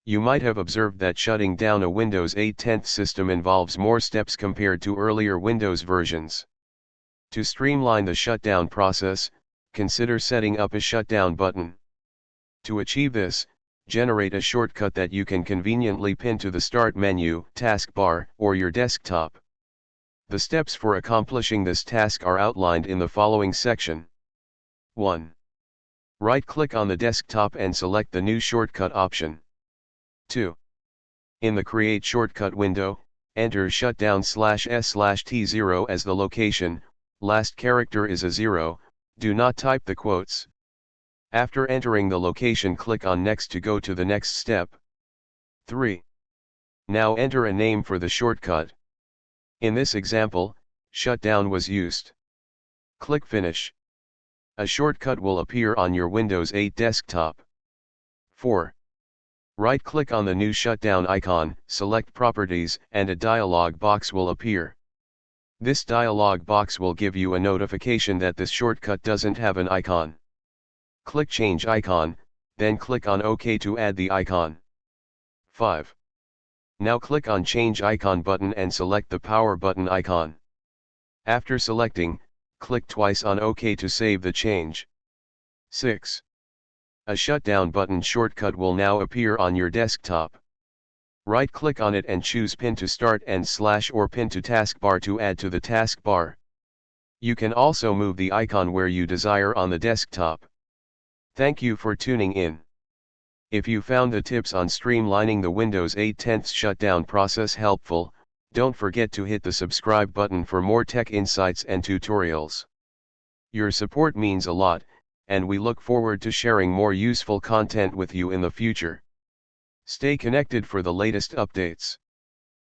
You might have observed that shutting down a Windows 8 10th system involves more steps compared to earlier Windows versions. To streamline the shutdown process, consider setting up a shutdown button. To achieve this, generate a shortcut that you can conveniently pin to the Start menu, taskbar, or your desktop. The steps for accomplishing this task are outlined in the following section. 1. Right-click on the desktop and select the new shortcut option. 2. In the Create Shortcut window, enter shutdown/s/t0 as the location, last character is a 0, do not type the quotes. After entering the location, click on Next to go to the next step. 3. Now enter a name for the shortcut. In this example, Shutdown was used. Click Finish. A shortcut will appear on your Windows 8 desktop. 4. Right-click on the new shutdown icon, select Properties, and a dialog box will appear. This dialog box will give you a notification that this shortcut doesn't have an icon. Click Change Icon, then click on OK to add the icon. 5. Now click on Change Icon button and select the Power button icon. After selecting, click twice on OK to save the change. 6. A Shutdown button shortcut will now appear on your desktop. Right-click on it and choose Pin to Start and / or Pin to Taskbar to add to the taskbar. You can also move the icon where you desire on the desktop. Thank you for tuning in. If you found the tips on streamlining the Windows 8 10th shutdown process helpful, don't forget to hit the subscribe button for more tech insights and tutorials. Your support means a lot, and we look forward to sharing more useful content with you in the future. Stay connected for the latest updates.